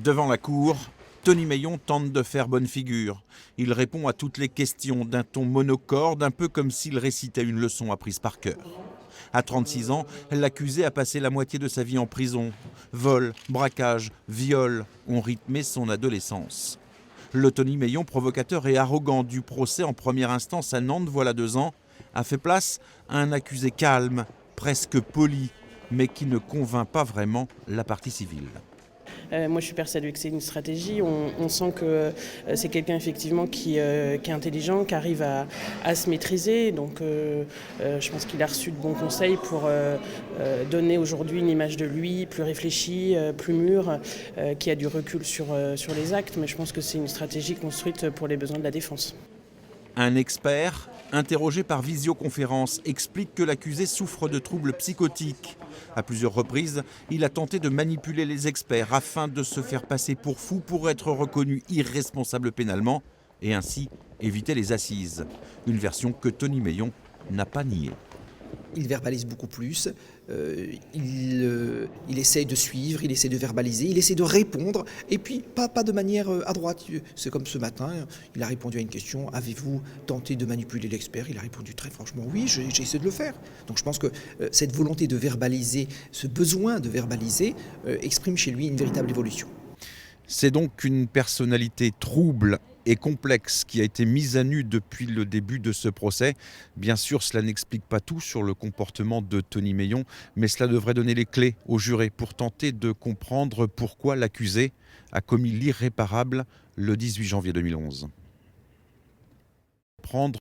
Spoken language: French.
Devant la cour, Tony Meillon tente de faire bonne figure. Il répond à toutes les questions d'un ton monocorde, un peu comme s'il récitait une leçon apprise par cœur. À 36 ans, l'accusé a passé la moitié de sa vie en prison. Vol, braquage, viol ont rythmé son adolescence. Le Tony Meillon, provocateur et arrogant du procès en première instance à Nantes voilà 2 ans, a fait place à un accusé calme, presque poli, mais qui ne convainc pas vraiment la partie civile. Moi, je suis persuadée que c'est une stratégie. On sent que c'est quelqu'un effectivement qui est intelligent, qui arrive à se maîtriser. Donc, je pense qu'il a reçu de bons conseils pour donner aujourd'hui une image de lui plus réfléchie, plus mûre, qui a du recul sur les actes. Mais je pense que c'est une stratégie construite pour les besoins de la défense. Un expert, interrogé par visioconférence, explique que l'accusé souffre de troubles psychotiques. À plusieurs reprises, il a tenté de manipuler les experts afin de se faire passer pour fou pour être reconnu irresponsable pénalement et ainsi éviter les assises. Une version que Tony Meillon n'a pas niée. Il verbalise beaucoup plus, il essaye de suivre, il essaie de verbaliser, il essaie de répondre, et puis pas de manière à droite. C'est comme ce matin, il a répondu à une question, avez-vous tenté de manipuler l'expert? Il a répondu très franchement, oui, j'ai essayé de le faire. Donc je pense que cette volonté de verbaliser, ce besoin de verbaliser, exprime chez lui une véritable évolution. C'est donc une personnalité trouble et complexe qui a été mise à nu depuis le début de ce procès. Bien sûr, cela n'explique pas tout sur le comportement de Tony Meillon, mais cela devrait donner les clés aux jurés pour tenter de comprendre pourquoi l'accusé a commis l'irréparable le 18 janvier 2011.